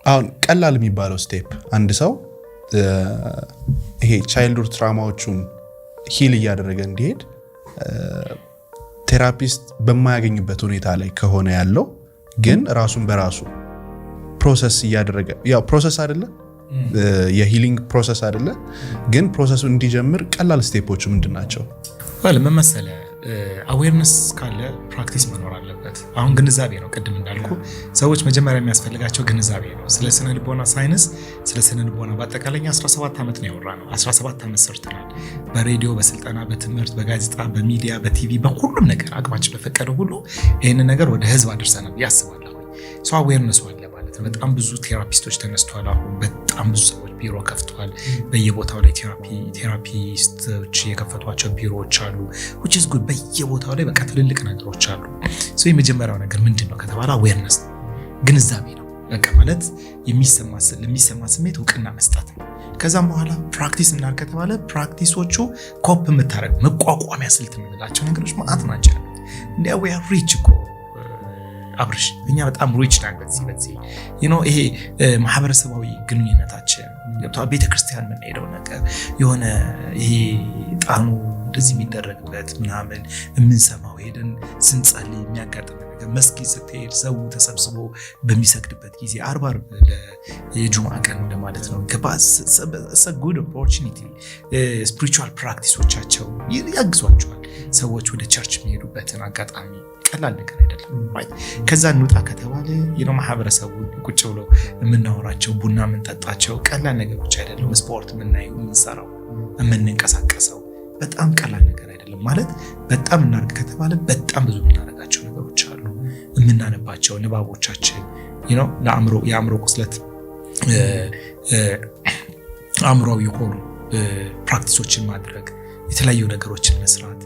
አሁን ቀላል የሚባለው ስቴፕ አንድ ሰው ይሄ ቻይልድሁድ ትራውማዎቹን ሂል እያደረገ እንዲሄድ ቴራፒስት በማያገኝበት ሁኔታ ላይ ከሆነ ያለው ግን ራሱን በራሱ ፕሮሰስ እያደረገ ያው ፕሮሰስ አይደለ የሂሊንግ ፕሮሰስ አይደለ ግን ፕሮሰሱን እንዲጀምር ቀላል ስቴፖች ምንድናቸው? ምን መሰለህ አዌርነስ ካለ ፕራክቲስ መኖር አለበት። አሁን ግንዛቤ ነው። ቅድም እንዳልኩ ሰዎች መጀመሪያ የሚያስፈልጋቸው ግንዛቤ ነው። ስለ ስነ ልቦና ሳይንስ፣ ስለ ስነ ልቦና በአጠቃላይ 17 ዓመት ነው ያወራነው። 17 ዓመት ሰርተናል። በሬዲዮ፣ በስልጠና፣ በትምህርት፣ በጋዜጣ፣ በሚዲያ፣ በቲቪ፣ በሁሉም ነገር አቅማችን በፈቀደው ሁሉ ይህንን ነገር ወደ ህዝብ አድርሰናል ያስባለሁ። ሰው አዌርነሱ አለ ማለት ነው። በጣም ብዙ ቴራፒስቶች ተነስተዋል። አሁን በጣም ብዙ ሰዎች ቢሮ ከፍተዋል። በየቦታው ላይ ቴራፒስቶች የከፈቷቸው ቢሮዎች አሉ። which is good። በየቦታው ላይ በቃ ትልልቅ ነገሮች አሉ። ሰው የመጀመሪያው ነገር ምንድነው ከተባለ አዌርነስ ግንዛቤ ነው። በቃ ማለት ለሚሰማ ስሜት እውቅና መስጠት ነው። ከዛም በኋላ ፕራክቲስ እናድርግ ከተባለ ፕራክቲሶቹ ኮፕ የምታረግ መቋቋሚያ ስልት የምንላቸው ነገሮች ማለት ናቸው። እንዲያ we are rich እኮ አብርሽ እኛ በጣም ሪች ነን በዚህ ይሄ ማህበረሰባዊ ግንኙነታችን ገብቷል። ቤተክርስቲያን የምንሄደው ነገር የሆነ ይሄ ጣኑ እንደዚህ የሚደረግበት ምናምን የምንሰማው ሄደን ስንጸልይ የሚያጋጥም ነገር መስጊድ ስትሄድ ሰው ተሰብስቦ በሚሰግድበት ጊዜ አርብ የጁማ ቀን እንደማለት ነው። it's a good opportunity spiritual ፕራክቲሶቻቸው ያግዟቸዋል። ሰዎች ወደ ቸርች የሚሄዱበትን አጋጣሚ ቀላል ነገር አይደለም right። ከዛ እንውጣ ከተባለ ማህበረሰቡ ቁጭ ብሎ የምናወራቸው ቡና የምንጠጣቸው ቀላል ነገሮች አይደለም። ስፖርት የምናየው የምንሰራው የምንንቀሳቀሰው በጣም ቀላል ነገር አይደለም ማለት። በጣም እናርግ ከተባለ በጣም ብዙ የምናደርጋቸው ነገሮች አሉ። የምናነባቸው ንባቦቻችን የአእምሮ ቁስለት አእምሮዊ የሆኑ ፕራክቲሶችን ማድረግ፣ የተለያዩ ነገሮችን መስራት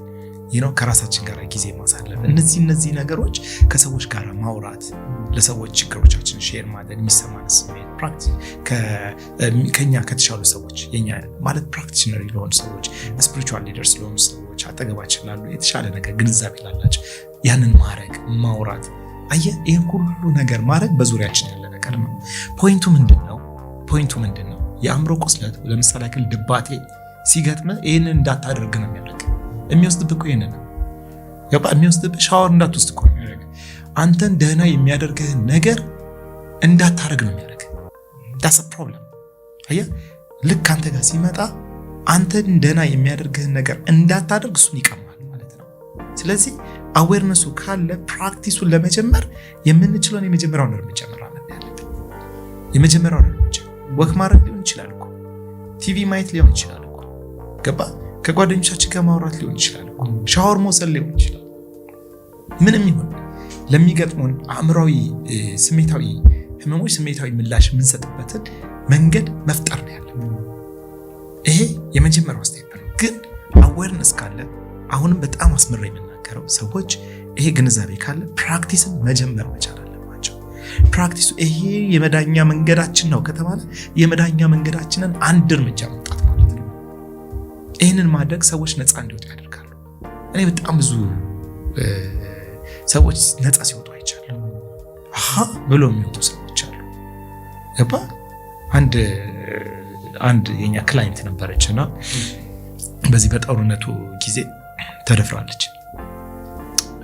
ከራሳችን ጋር ጊዜ ማሳለፍ፣ እነዚህ ነገሮች ከሰዎች ጋር ማውራት፣ ለሰዎች ችግሮቻችን ሼር ማድረግ፣ የሚሰማን ስሜት ፕራክቲስ ከኛ ከተሻሉ ሰዎች የኛ ማለት ፕራክቲሽነር ለሆኑ ሰዎች ስፒሪቹዋል ሊደርስ ለሆኑ ሰዎች አጠገባችን ላሉ የተሻለ ነገር ግንዛቤ ላላቸው ያንን ማድረግ ማውራት። አየህ ይሄን ሁሉ ነገር ማድረግ በዙሪያችን ያለ ነገር ነው። ፖይንቱ ምንድነው? የአእምሮ ቁስለት ለምሳሌ ያክል ድባቴ ሲገጥም ይሄንን እንዳታደርግ ነው የሚያደርግ የሚወስድብህ ይሄንን ነው የሚወስድብህ ሻወር እንዳትወስድ እኮ ነው የሚያደርግ። አንተን ደህና የሚያደርግህን ነገር እንዳታደርግ ነው የሚያደርግ። that's a problem። አየህ ልክ አንተ ጋር ሲመጣ አንተን ደህና የሚያደርግህን ነገር እንዳታደርግ እሱን ይቀማል ማለት ነው። ስለዚህ አዌርነሱ ካለ ፕራክቲሱን ለመጀመር የምንችለውን የመጀመሪያውን እርምጃ መራመድ ያለብን። የመጀመሪያውን እርምጃ ወክ ማድረግ ሊሆን ይችላል እኮ ቲቪ ማየት ሊሆን ይችላል እኮ ገባ ከጓደኞቻችን ጋር ማውራት ሊሆን ይችላል እኮ ሻወር መውሰድ ሊሆን ይችላል። ምንም ይሁን ለሚገጥሙን አእምሯዊ ስሜታዊ ህመሞች ስሜታዊ ምላሽ የምንሰጥበትን መንገድ መፍጠር ነው ያለብን። ይሄ የመጀመሪያው ስቴፕ ነው። ግን አዌርነስ ካለ አሁንም በጣም አስመራ የምናገረው ሰዎች ይሄ ግንዛቤ ካለ ፕራክቲስን መጀመር መቻል አለባቸው። ፕራክቲሱ ይሄ የመዳኛ መንገዳችን ነው ከተባለ የመዳኛ መንገዳችንን አንድ እርምጃ መጣት ማለት ነው። ይህንን ማድረግ ሰዎች ነፃ እንዲወጡ ያደርጋሉ። እኔ በጣም ብዙ ሰዎች ነፃ ሲወጡ አይቻለሁ። ብሎ የሚወጡ ሰዎች አሉ። ገባ አንድ የኛ ክላይንት ነበረችና በዚህ በጦርነቱ ጊዜ ተደፍራለች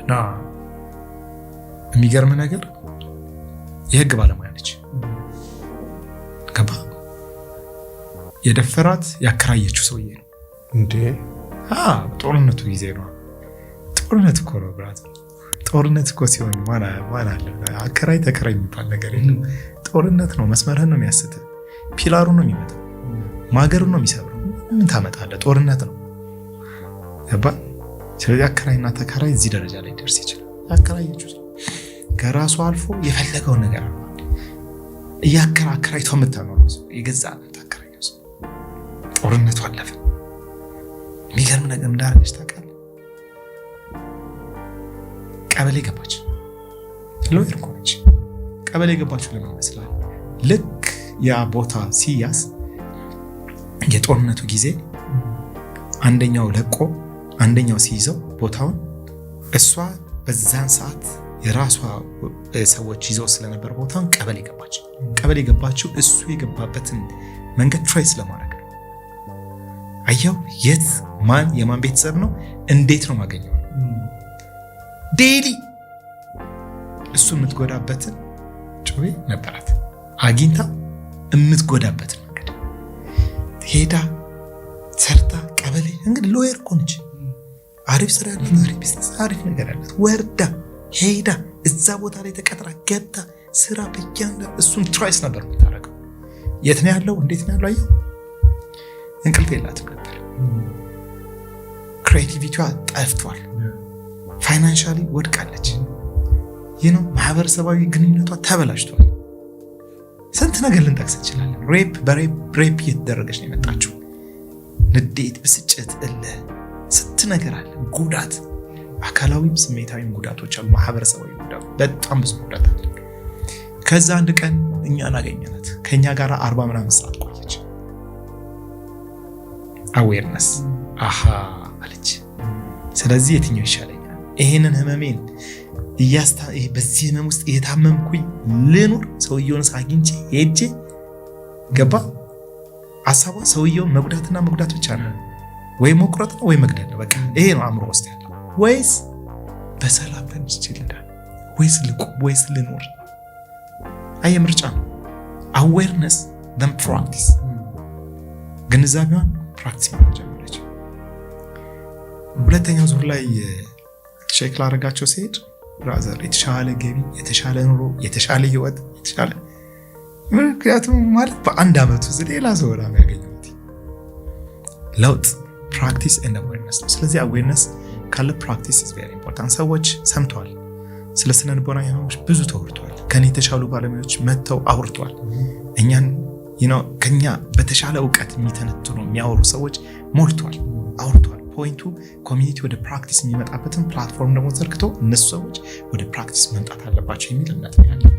እና የሚገርም ነገር የህግ ባለሙያ ነች። ገባ የደፈራት ያከራየችው ሰውዬ ነው እንዴ? ጦርነቱ ጊዜ ነው። ጦርነት እኮ ነው ብራት። ጦርነት እኮ ሲሆን ማን አለ? አከራይ ተከራይ የሚባል ነገር የለም። ጦርነት ነው። መስመርህን ነው የሚያስተህ፣ ፒላሩን ነው የሚመታው፣ ማገሩን ነው የሚሰብረው። ምን ታመጣለህ? ጦርነት ነው። ገባ? ስለዚህ አከራይና ተከራይ እዚህ ደረጃ ላይ ደርስ ይችላል። ያከራየችው ከራሱ አልፎ የፈለገውን ነገር ነው እያከራከራይቶ የምታኖረው ሰው የገዛ ታከራየው ሰው ጦርነቱ አለፈ። የሚገርም ነገር እንዳደረገች ታውቃለህ? ቀበሌ ገባች። ሎየር እኮ ነች። ቀበሌ ገባችሁ ለምን ይመስላል? ልክ ያ ቦታ ሲያዝ የጦርነቱ ጊዜ አንደኛው ለቆ አንደኛው ሲይዘው ቦታውን እሷ በዛን ሰዓት የራሷ ሰዎች ይዘው ስለነበር ቦታውን ቀበሌ ገባች። ቀበሌ ገባችው እሱ የገባበትን መንገድ ትሬስ ለማድረግ ነው። አየው የት ማን የማን ቤተሰብ ነው እንዴት ነው ማገኘው ዴሊ እሱ የምትጎዳበትን ጮቤ ነበራት አግኝታ የምትጎዳበትን መንገድ ሄዳ ሰርታ ቀበሌ እንግዲህ ሎየር እኮ ነች። አሪፍ ስራ ያላት አሪፍ ቢዝነስ አሪፍ ነገር ያላት ወርዳ ሄዳ እዛ ቦታ ላይ ተቀጥራ ገብታ ስራ በያንዳ እሱን ትራይስ ነበር የምታደርገው። የት ነው ያለው እንዴት ነው ያለው አየው እንቅልፍ የላትም ነበር። ክሬቲቪቲዋ ጠፍቷል። ፋይናንሻሊ ወድቃለች። ማህበረሰባዊ ግንኙነቷ ተበላሽቷል። ስንት ነገር ልንጠቅስ እንችላለን። ሬፕ እየተደረገች ነው የመጣችው። ንዴት፣ ብስጭት፣ እልህ ስንት ነገር አለ። ጉዳት፣ አካላዊም ስሜታዊም ጉዳቶች አሉ። ማህበረሰባዊ ጉዳት በጣም ብዙ ጉዳት አለ። ከዛ አንድ ቀን እኛን አገኘናት። ከኛ ጋር 40 ምናምን ሰዓት ቆየች። አዌርነስ አሃ አለች። ስለዚህ የትኛው ይሻለኛል? ይሄንን ህመሜን በዚህ ህመም ውስጥ እየታመምኩኝ ልኑር? ሰውየውን አግኝቼ ሄጄ ገባ ሀሳቧ ሰውየውን መጉዳትና መጉዳት ብቻ ነው። ወይ መቁረጥ ነው ወይ መግደል ነው። በቃ ይሄ ነው አእምሮ ውስጥ ያለው። ወይስ በሰላም ተንስቼ ልዳን ወይስ ልኖር? አየ ምርጫ ነው። አዌርነስ then practice ግንዛቤዋን ፕራክቲስ ማድረግ ጀመረች። ሁለተኛው ዙር ላይ ቼክ ላደርጋቸው ሲሄድ ብራዘር የተሻለ ገቢ፣ የተሻለ ኑሮ፣ የተሻለ ህይወት፣ የተሻለ ምክንያቱም ማለት በአንድ አመት ውስጥ ሌላ ሰው ወራ ያገኘሁት ለውጥ ፕራክቲስ and awareness ነው። ስለዚህ awareness ካለ ፕራክቲስ is very important። ሰዎች ሰምተዋል። ስለ ስነ ልቦና ህመሞች ብዙ ተወርቷል። ከኔ የተሻሉ ባለሙያዎች መጥተው አውርቷል። እኛን ከኛ በተሻለ እውቀት የሚተነትኑ የሚያወሩ ሰዎች ሞልቷል፣ አውርቷል። ፖይንቱ ኮሚኒቲ ወደ ፕራክቲስ የሚመጣበትን ፕላትፎርም ደግሞ ዘርግቶ እነሱ ሰዎች ወደ ፕራክቲስ መምጣት አለባቸው የሚል እምነት ነው ያለው።